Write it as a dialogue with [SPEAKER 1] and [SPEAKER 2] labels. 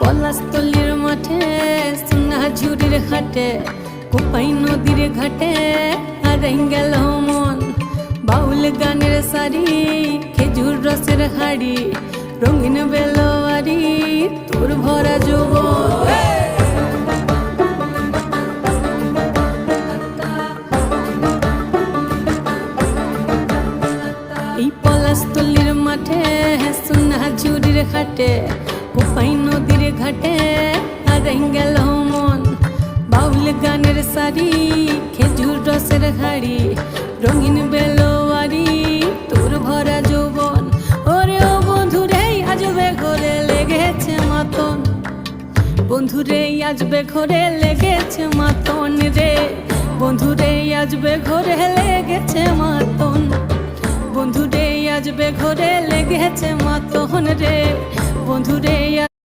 [SPEAKER 1] পলাশতলির মাঠে সোনা ঝুড়ির ঘাটে কোপাই নদীর ঘাটে হারাই গেল মন। বাউল গানের শাড়ি খেজুর রসের হাড়ি রঙিন বেলোয়ারি তোর ভরা যৌবন। এই পলাশতলির মাঠে সোনা ঝুড়ির ঘাটে কোপাই নদীর ঘাটে হারাই গেল মন। বাউল গানের শাড়ি খেজুর রসের হাড়ি রঙিন বেলোয়ারি তোর ভরা যৌবন। ওরে ও বন্ধুরে আজবে ঘরে লেগেছে মাতন, বন্ধুরে আজবে ঘরে লেগেছে মাতন রে, বন্ধুরে আজবে ঘরে লেগেছে মাতন, বন্ধুরে আজবে ঘরে লেগেছে মাতন রে, বন্ধুরে।